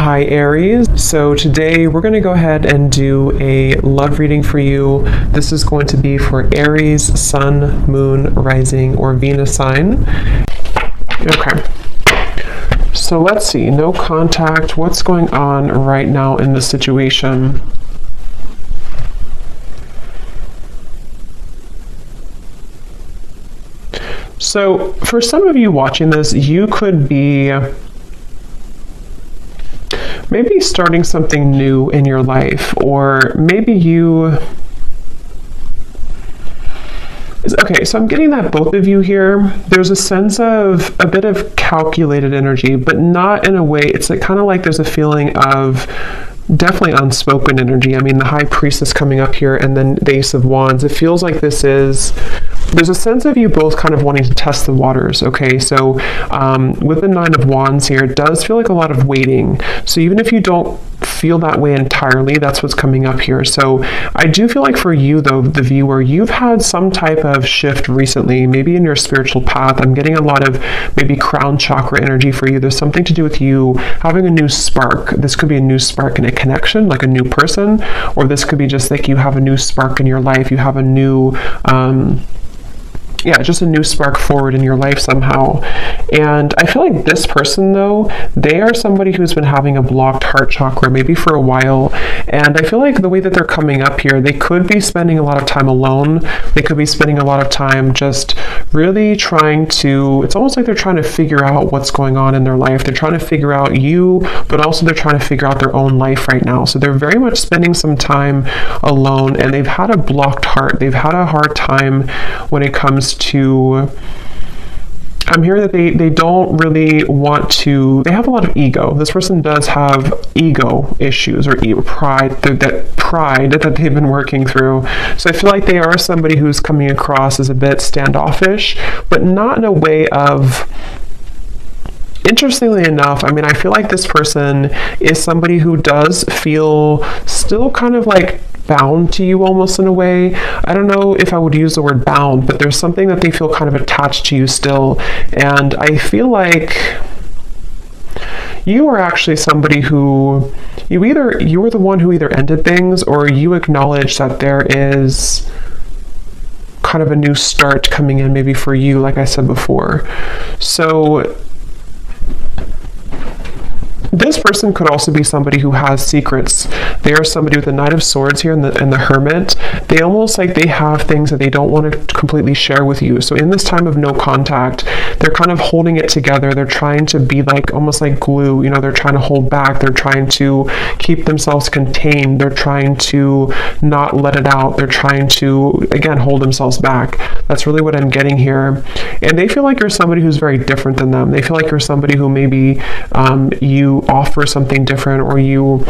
Hi Aries. So today we're going to go ahead and do a love reading for you. This is going to be for Aries, Sun, Moon, Rising, or Venus sign. Okay. So let's see. No contact. What's going on right now in this situation? So for some of you watching this, you could be maybe starting something new in your life, or maybe you... Okay, so I'm getting that both of you here, there's a sense of a bit of calculated energy, but not in a way, it's like kind of like there's a feeling of definitely unspoken energy. I mean, the High Priestess coming up here and then the Ace of Wands, it feels like there's a sense of you both kind of wanting to test the waters, okay? So with the Nine of Wands here, it does feel like a lot of waiting. So even if you don't feel that way entirely, that's what's coming up here. So I do feel like for you, though, the viewer, you've had some type of shift recently, maybe in your spiritual path. I'm getting a lot of maybe crown chakra energy for you. There's something to do with you having a new spark. This could be a new spark in a connection, like a new person, or this could be just like you have a new spark in your life. You have a new... just a new spark forward in your life somehow. And I feel like this person, though, they are somebody who's been having a blocked heart chakra maybe for a while. And I feel like the way that they're coming up here, they could be spending a lot of time alone. They could be spending a lot of time just really trying to, it's almost like they're trying to figure out what's going on in their life. They're trying to figure out you, but also they're trying to figure out their own life right now. So they're very much spending some time alone, and they've had a blocked heart. They've had a hard time when it comes to... I'm hearing that they don't really want to... They have a lot of ego. This person does have ego issues or pride, that they've been working through. So I feel like they are somebody who's coming across as a bit standoffish, but not in a way of... Interestingly enough, I mean, I feel like this person is somebody who does feel still kind of like bound to you almost in a way. I don't know if I would use the word bound, but there's something that they feel kind of attached to you still. And I feel like you are actually somebody who you were the one who either ended things, or you acknowledge that there is kind of a new start coming in maybe for you, like I said before. So this person could also be somebody who has secrets. They are somebody with the Knight of Swords here and the Hermit. They almost like they have things that they don't want to completely share with you. So in this time of no contact, they're kind of holding it together. They're trying to be like almost like glue. You know, they're trying to hold back. They're trying to keep themselves contained. They're trying to not let it out. They're trying to, again, hold themselves back. That's really what I'm getting here. And they feel like you're somebody who's very different than them. They feel like you're somebody who maybe you offer something different, or you,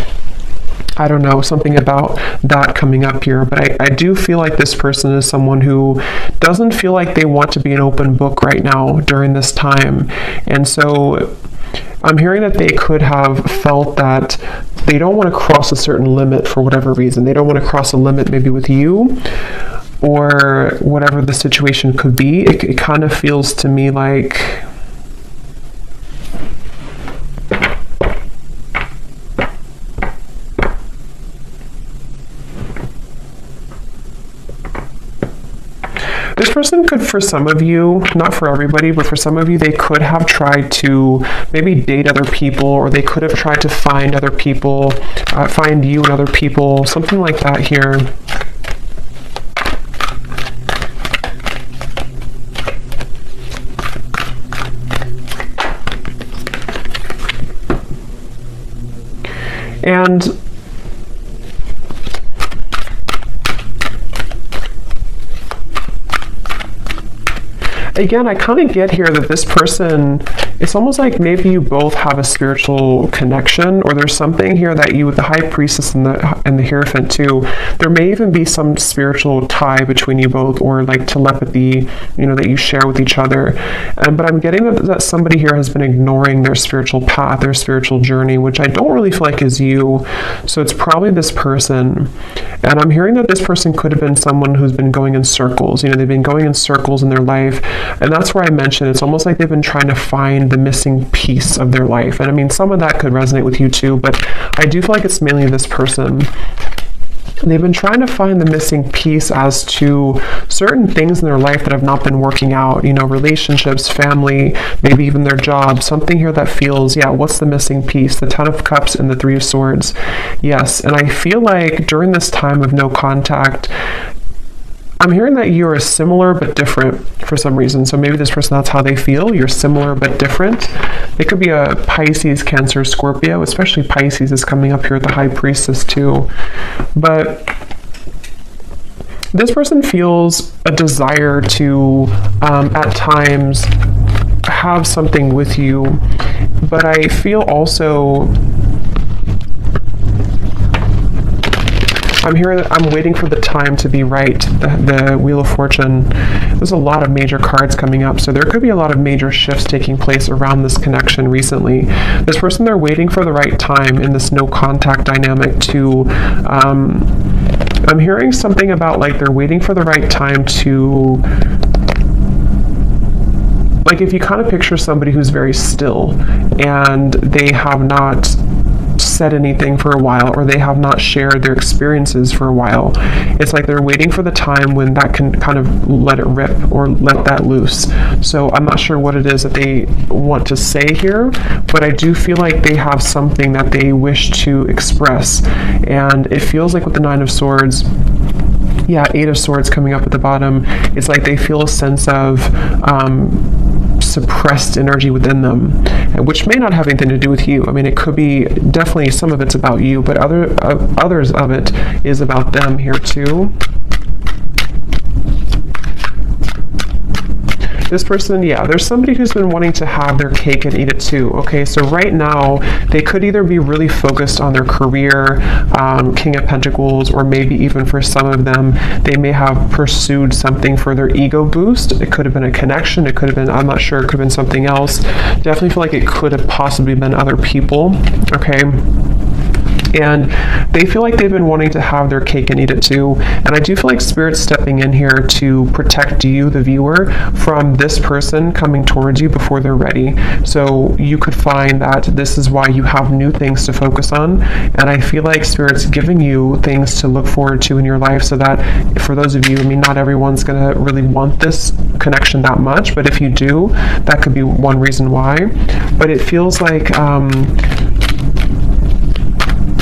I don't know, something about that coming up here. But I do feel like this person is someone who doesn't feel like they want to be an open book right now during this time. And so I'm hearing that they could have felt that they don't want to cross a certain limit for whatever reason. They don't want to cross a limit maybe with you, or whatever the situation could be. It kind of feels to me like... This person could, for some of you, not for everybody, but for some of you, they could have tried to maybe date other people, or they could have tried to find other people, find you and other people, something like that here. And again, I kind of get here that this person, it's almost like maybe you both have a spiritual connection, or there's something here that you, with the High Priestess and the Hierophant too, there may even be some spiritual tie between you both, or like telepathy, you know, that you share with each other. But I'm getting that somebody here has been ignoring their spiritual path, their spiritual journey, which I don't really feel like is you. So it's probably this person. And I'm hearing that this person could have been someone who's been going in circles. You know, they've been going in circles in their life. And that's where I mentioned it's almost like they've been trying to find the missing piece of their life. And I mean, some of that could resonate with you too, but I do feel like it's mainly this person. They've been trying to find the missing piece as to certain things in their life that have not been working out, you know, relationships, family, maybe even their job, something here that feels, yeah, what's the missing piece? The Ten of Cups and the Three of Swords. Yes, and I feel like during this time of no contact, I'm hearing that you are similar but different for some reason. So maybe this person, that's how they feel. You're similar but different. It could be a Pisces, Cancer, Scorpio, especially Pisces is coming up here with the High Priestess too. But this person feels a desire to, at times, have something with you. But I feel also, I'm waiting for the time to be right. The Wheel of Fortune. There's a lot of major cards coming up, so there could be a lot of major shifts taking place around this connection recently. This person, they're waiting for the right time in this no contact dynamic to, I'm hearing something about like they're waiting for the right time to, like if you kind of picture somebody who's very still and they have not said anything for a while, or they have not shared their experiences for a while. It's like they're waiting for the time when that can kind of let it rip or let that loose. So I'm not sure what it is that they want to say here, but I do feel like they have something that they wish to express. And it feels like with the Nine of Swords, yeah, Eight of Swords coming up at the bottom, it's like they feel a sense of suppressed energy within them, which may not have anything to do with you. I mean, it could be, definitely some of it's about you, but others of it is about them here too. This person, yeah, there's somebody who's been wanting to have their cake and eat it too. Okay, so right now they could either be really focused on their career, King of Pentacles, or maybe even for some of them, they may have pursued something for their ego boost. It could have been a connection. It could have been, I'm not sure, it could have been something else. Definitely feel like it could have possibly been other people. Okay. And they feel like they've been wanting to have their cake and eat it too. And I do feel like Spirit's stepping in here to protect you, the viewer, from this person coming towards you before they're ready. So you could find that this is why you have new things to focus on. And I feel like Spirit's giving you things to look forward to in your life, so that for those of you, I mean, not everyone's going to really want this connection that much, but if you do, that could be one reason why. But it feels like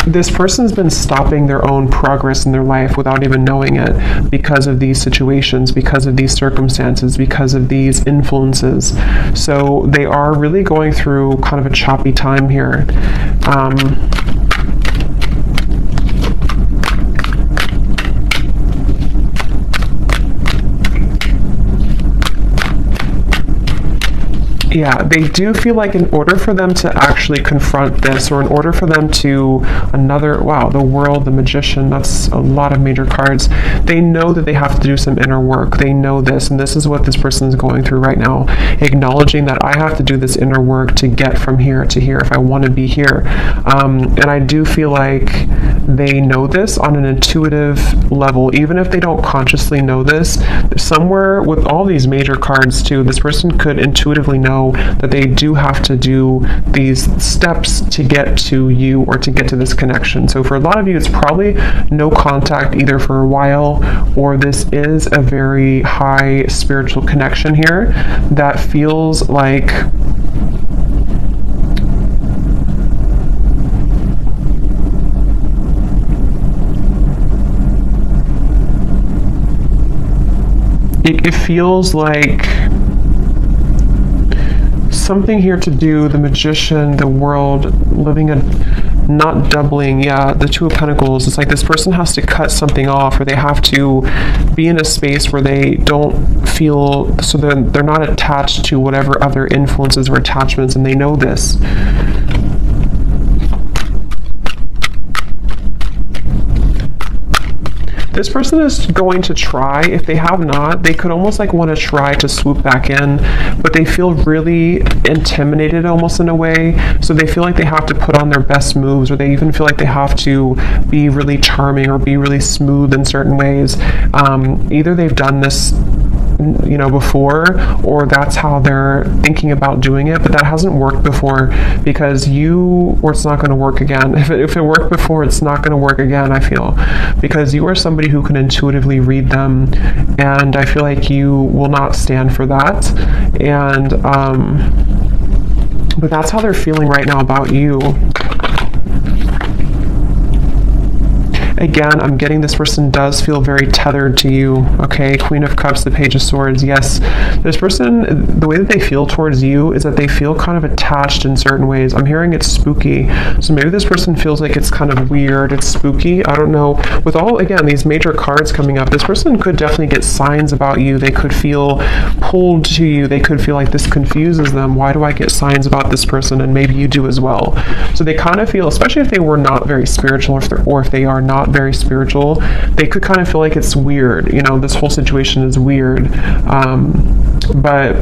this person's been stopping their own progress in their life without even knowing it, because of these situations, because of these circumstances, because of these influences. So they are really going through kind of a choppy time here. Yeah, they do feel like in order for them to actually confront this, or in order for them to wow, the World, the Magician, that's a lot of major cards. They know that they have to do some inner work. They know this, and this is what this person is going through right now, acknowledging that I have to do this inner work to get from here to here if I want to be here. And I do feel like they know this on an intuitive level, even if they don't consciously know this. Somewhere with all these major cards too, this person could intuitively know that they do have to do these steps to get to you, or to get to this connection. So for a lot of you, it's probably no contact either for a while, or this is a very high spiritual connection here that feels like it feels like something here to do, the Magician, the World, living a not doubling, yeah, the Two of Pentacles. It's like this person has to cut something off, or they have to be in a space where they don't feel, so they're not attached to whatever other influences or attachments, and they know this. This person is going to try. If they have not, they could almost like want to try to swoop back in, but they feel really intimidated almost in a way. So they feel like they have to put on their best moves, or they even feel like they have to be really charming or be really smooth in certain ways. Either they've done this you know, before, or that's how they're thinking about doing it, but that hasn't worked before because or it's not going to work again. If it worked before, it's not going to work again, I feel, because you are somebody who can intuitively read them, and I feel like you will not stand for that. And but that's how they're feeling right now about you. Again, I'm getting this person does feel very tethered to you, okay? Queen of Cups, the Page of Swords, yes. This person, the way that they feel towards you is that they feel kind of attached in certain ways. I'm hearing it's spooky. So maybe this person feels like it's kind of weird, it's spooky, I don't know. With all, again, these major cards coming up, this person could definitely get signs about you. They could feel pulled to you. They could feel like this confuses them. Why do I get signs about this person? And maybe you do as well. So they kind of feel, especially if they were not very spiritual, or if they are not very spiritual, they could kind of feel like it's weird, you know, this whole situation is weird, but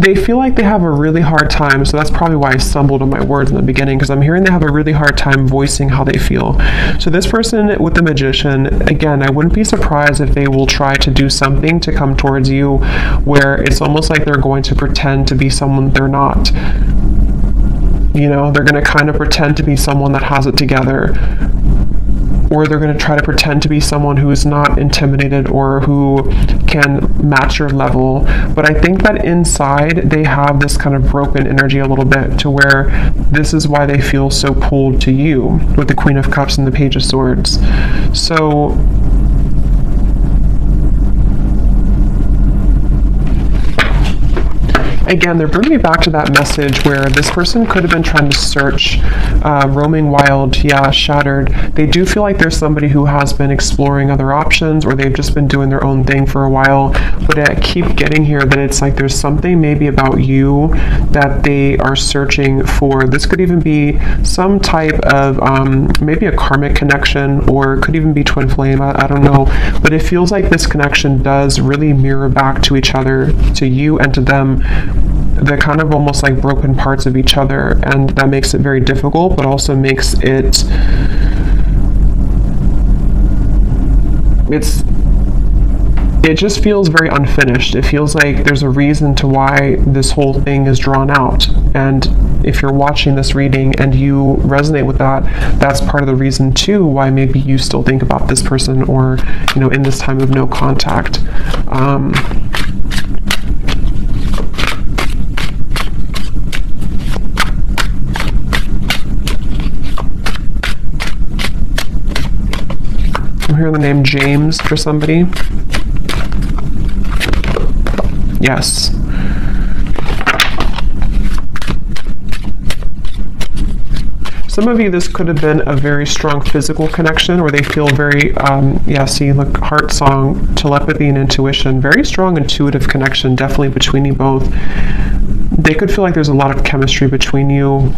they feel like they have a really hard time. So that's probably why I stumbled on my words in the beginning, because I'm hearing they have a really hard time voicing how they feel. So this person with the Magician, again, I wouldn't be surprised if they will try to do something to come towards you where it's almost like they're going to pretend to be someone they're not. You know, they're going to kind of pretend to be someone that has it together, or they're going to try to pretend to be someone who is not intimidated or who can match your level. But I think that inside they have this kind of broken energy a little bit, to where this is why they feel so pulled to you with the Queen of Cups and the Page of Swords. So again, they're bringing me back to that message where this person could have been trying to search, roaming wild, yeah, shattered. They do feel like there's somebody who has been exploring other options, or they've just been doing their own thing for a while. But I keep getting here that it's like there's something maybe about you that they are searching for. This could even be some type of maybe a karmic connection, or it could even be twin flame, I don't know. But it feels like this connection does really mirror back to each other, to you and to them, the kind of almost like broken parts of each other, and that makes it very difficult, but also makes it just feels very unfinished. It feels like there's a reason to why this whole thing is drawn out, and if you're watching this reading and you resonate with that, that's part of the reason too why maybe you still think about this person, or, you know, in this time of no contact. I'm hearing the name James for somebody. Yes. Some of you, this could have been a very strong physical connection, or they feel very, yeah, see, look, heart song, telepathy and intuition, very strong intuitive connection, definitely between you both. They could feel like there's a lot of chemistry between you.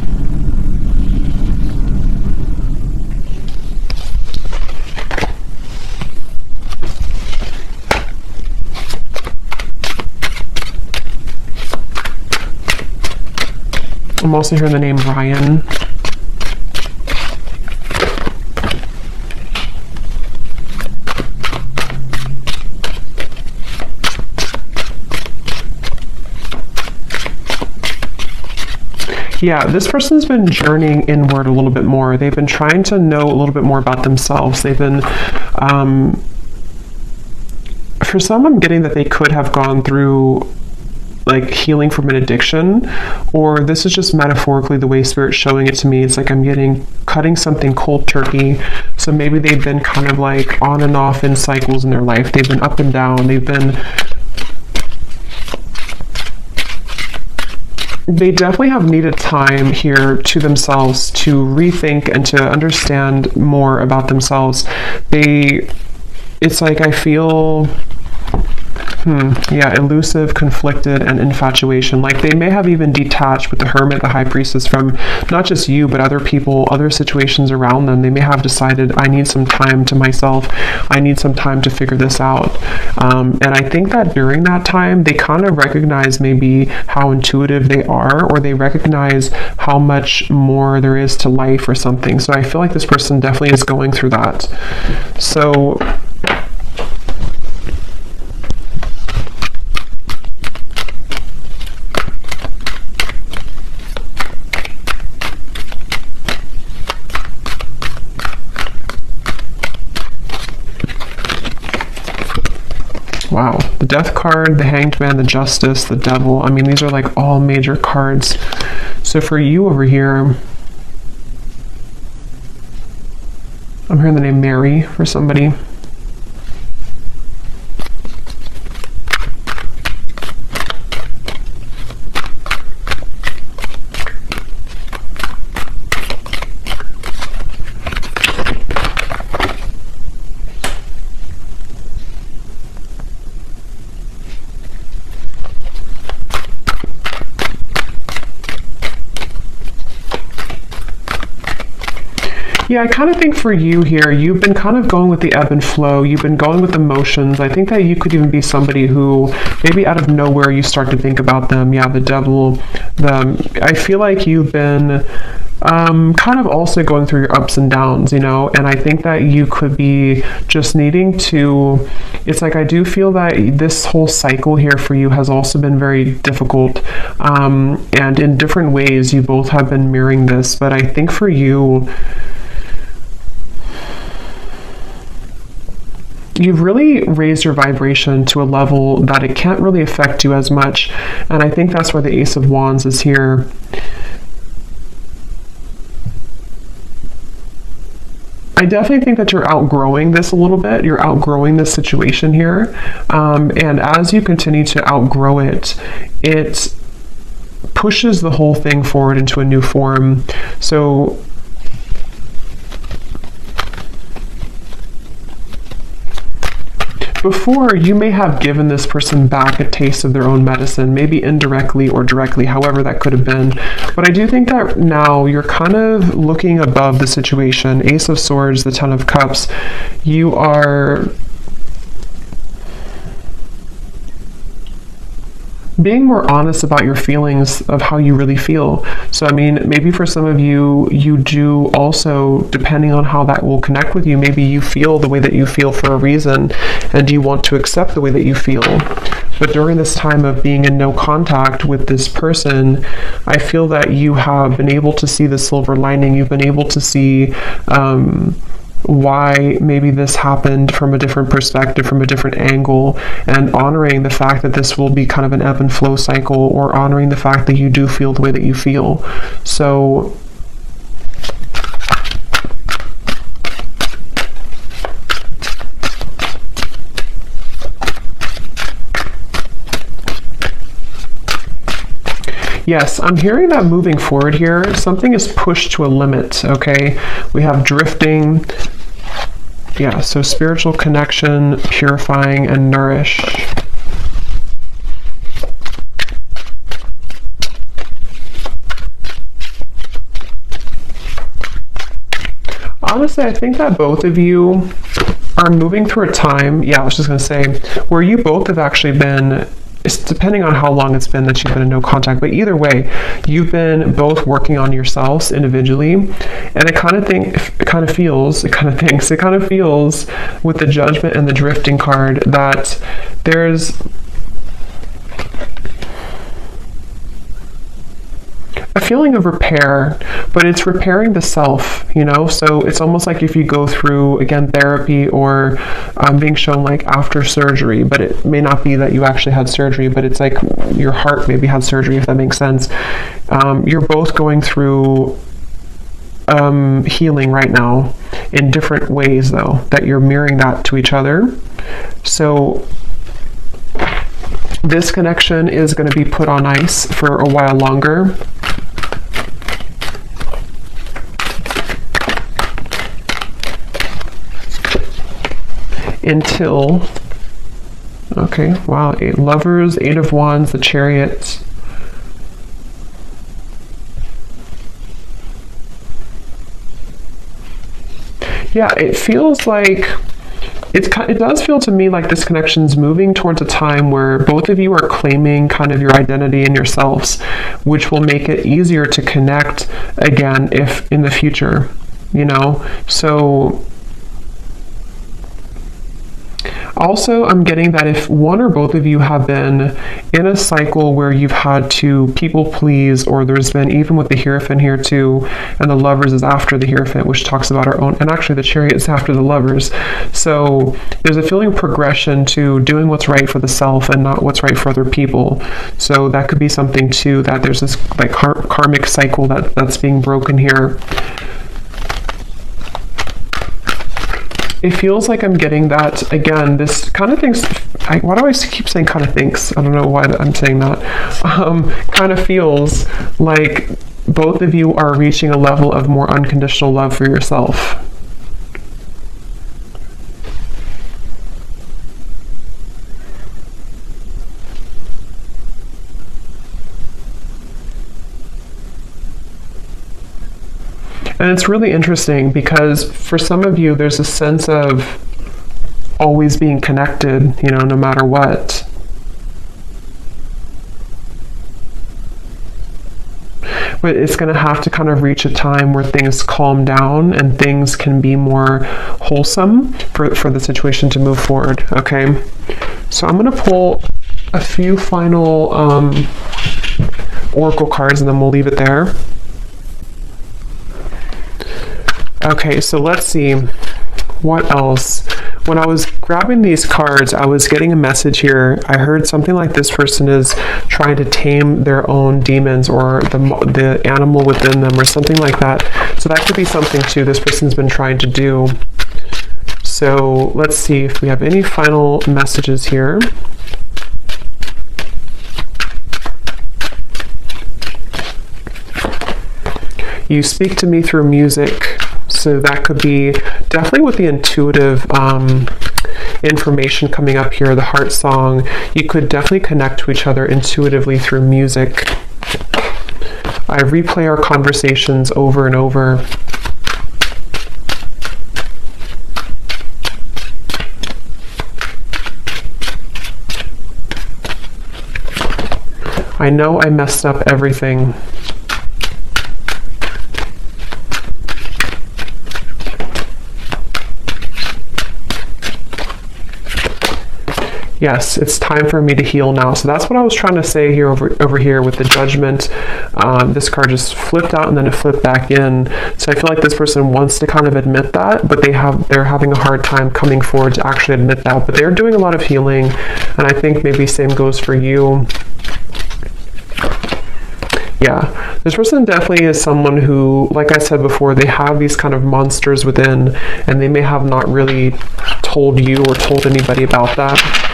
I'm also hearing the name Ryan. Yeah, this person's been journeying inward a little bit more. They've been trying to know a little bit more about themselves. They've been, for some, I'm getting that they could have gone through like healing from an addiction, or this is just metaphorically the way Spirit's showing it to me. It's like I'm getting cutting something cold turkey. So maybe they've been kind of like on and off in cycles in their life. They've been up and down. They definitely have needed time here to themselves to rethink and to understand more about themselves. It's like I feel Yeah, elusive, conflicted, and infatuation. Like they may have even detached with the Hermit, the High Priestess, from not just you, but other people, other situations around them. They may have decided, I need some time to myself. I need some time to figure this out. And I think that during that time, they kind of recognize maybe how intuitive they are, or they recognize how much more there is to life or something. So I feel like this person definitely is going through that. So wow, the Death card, the Hanged Man, the Justice, the Devil. I mean, these are like all major cards. So for you over here, I'm hearing the name Mary for somebody. Yeah, I kind of think for you here, you've been kind of going with the ebb and flow. You've been going with emotions. I think that you could even be somebody who maybe out of nowhere you start to think about them. Yeah, the Devil. I feel like you've been kind of also going through your ups and downs, you know, and I think that you could be just needing to, it's like I do feel that this whole cycle here for you has also been very difficult, and in different ways you both have been mirroring this, but I think for you, you've really raised your vibration to a level that it can't really affect you as much, and I think that's why the Ace of Wands is here. I definitely think that you're outgrowing this a little bit. You're outgrowing this situation here, and as you continue to outgrow it, it pushes the whole thing forward into a new form. So before, you may have given this person back a taste of their own medicine, maybe indirectly or directly, however that could have been. But I do think that now you're kind of looking above the situation. Ace of Swords, the Ten of Cups, you are being more honest about your feelings of how you really feel. So I mean, maybe for some of you, you do also, depending on how that will connect with you, maybe you feel the way that you feel for a reason and you want to accept the way that you feel. But during this time of being in no contact with this person, I feel that you have been able to see the silver lining. You've been able to see why maybe this happened from a different perspective, from a different angle, and honoring the fact that this will be kind of an ebb and flow cycle, or honoring the fact that you do feel the way that you feel. So yes, I'm hearing that moving forward here, something is pushed to a limit, okay? We have drifting. Yeah, so spiritual connection, purifying, and nourish. Honestly, I think that both of you are moving through a time, yeah, I was just going to say, where you both have actually been, it's depending on how long it's been that you've been in no contact, but either way, you've been both working on yourselves individually, and it kind of feels with the Judgment and the Drifting card that there's a feeling of repair, but it's repairing the self, you know? So it's almost like if you go through, again, therapy, or being shown like after surgery, but it may not be that you actually had surgery, but it's like your heart maybe had surgery, if that makes sense. You're both going through healing right now in different ways, though, that you're mirroring that to each other. So this connection is going to be put on ice for a while longer. Until Okay, wow. 8 Lovers, 8 of Wands, the Chariot. Yeah, it feels like it does feel to me like this connection's moving towards a time where both of you are claiming kind of your identity and yourselves, which will make it easier to connect again if in the future, you know? So also, I'm getting that if one or both of you have been in a cycle where you've had to people please, or there's been, even with the Hierophant here too, and the Lovers is after the Hierophant, which talks about our own, and actually the Chariot is after the Lovers. So there's a feeling of progression to doing what's right for the self and not what's right for other people. So that could be something too, that there's this like karmic cycle that's being broken here. It feels like I'm getting that, again, this kind of things, why do I keep saying kind of thinks? I don't know why I'm saying that. Kind of feels like both of you are reaching a level of more unconditional love for yourself. And it's really interesting because for some of you, there's a sense of always being connected, you know, no matter what. But it's going to have to kind of reach a time where things calm down and things can be more wholesome for the situation to move forward, okay? So I'm going to pull a few final oracle cards and then we'll leave it there. Okay, so let's see what else. When I was grabbing these cards, I was getting a message here. I heard something like this person is trying to tame their own demons or the animal within them or something like that. So that could be something too this person's been trying to do. So let's see if we have any final messages here. You speak to me through music. So that could be definitely with the intuitive information coming up here, the heart song. You could definitely connect to each other intuitively through music. I replay our conversations over and over. I know I messed up everything. Yes, it's time for me to heal now. So that's what I was trying to say here over here with the Judgment. This card just flipped out and then it flipped back in. So I feel like this person wants to kind of admit that, but they're having a hard time coming forward to actually admit that. But they're doing a lot of healing, and I think maybe same goes for you. Yeah, this person definitely is someone who, like I said before, they have these kind of monsters within, and they may have not really told you or told anybody about that.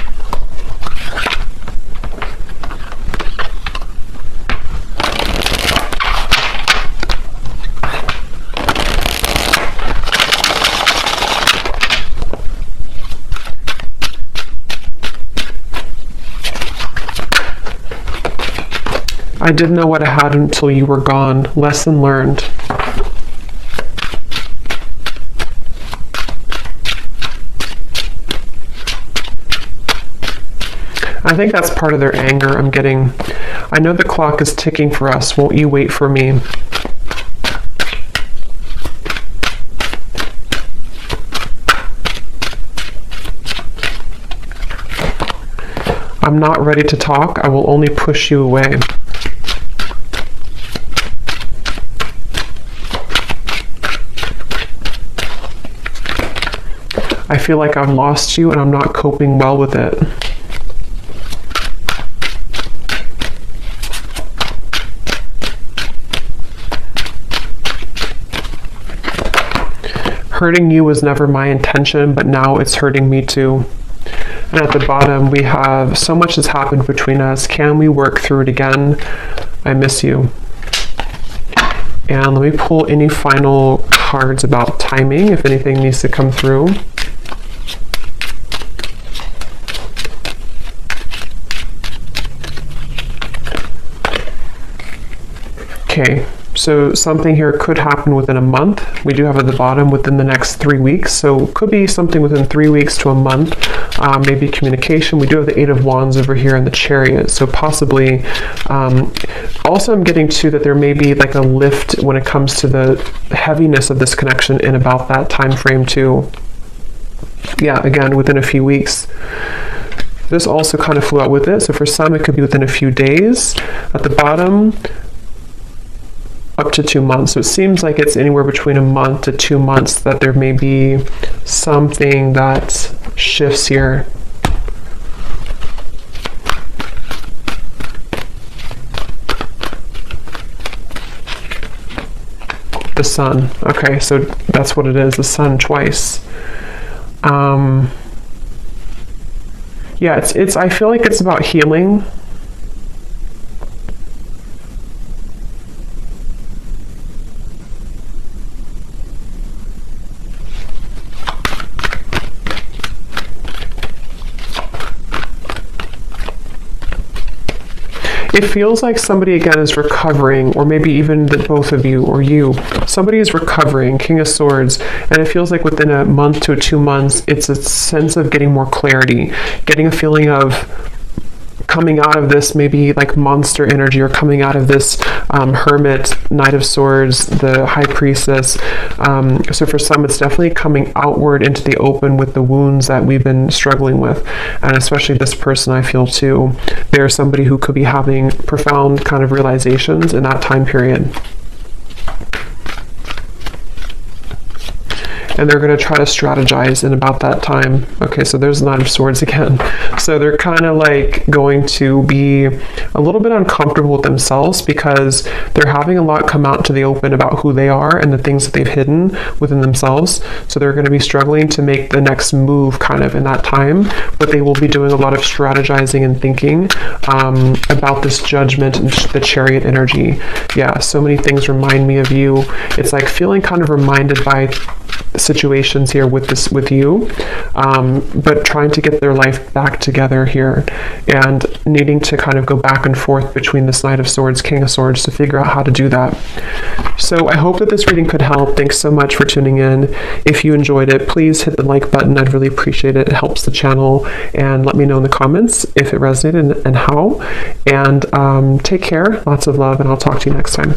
I didn't know what I had until you were gone. Lesson learned. I think that's part of their anger. I'm getting, I know the clock is ticking for us. Won't you wait for me? I'm not ready to talk. I will only push you away. I feel like I've lost you and I'm not coping well with it. Hurting you was never my intention, but now it's hurting me too. And at the bottom, we have, so much has happened between us. Can we work through it again? I miss you. And let me pull any final cards about timing, if anything needs to come through. Okay, so something here could happen within a month. We do have at the bottom within the next 3 weeks. So could be something within 3 weeks to a month, maybe communication. We do have the Eight of Wands over here in the Chariot. So possibly, also I'm getting to that there may be like a lift when it comes to the heaviness of this connection in about that time frame too. Yeah, again, within a few weeks. This also kind of flew out with it. So for some, it could be within a few days. At the bottom, up to 2 months. So it seems like it's anywhere between a month to 2 months that there may be something that shifts here. The Sun. Okay, so that's what it is, the Sun twice. Yeah, it's I feel like it's about healing. It feels like somebody again is recovering, or maybe even both of you or you. Somebody is recovering, King of Swords, and it feels like within a month to 2 months, it's a sense of getting more clarity, getting a feeling of coming out of this maybe like monster energy, or coming out of this Hermit, Knight of Swords, the High Priestess. So for some, it's definitely coming outward into the open with the wounds that we've been struggling with. And especially this person, I feel too, they're somebody who could be having profound kind of realizations in that time period. And they're going to try to strategize in about that time. Okay, so there's the Knight of Swords again. So they're kind of like going to be a little bit uncomfortable with themselves because they're having a lot come out to the open about who they are and the things that they've hidden within themselves. So they're going to be struggling to make the next move kind of in that time, but they will be doing a lot of strategizing and thinking about this Judgment and the Chariot energy. Yeah, so many things remind me of you. It's like feeling kind of reminded by situations here with you, but trying to get their life back together here and needing to kind of go back and forth between this Knight of Swords, King of Swords to figure out how to do that. So I hope that this reading could help. Thanks so much for tuning in. If you enjoyed it, please hit the like button. I'd really appreciate it. It helps the channel, and let me know in the comments if it resonated and how. And take care, lots of love, and I'll talk to you next time.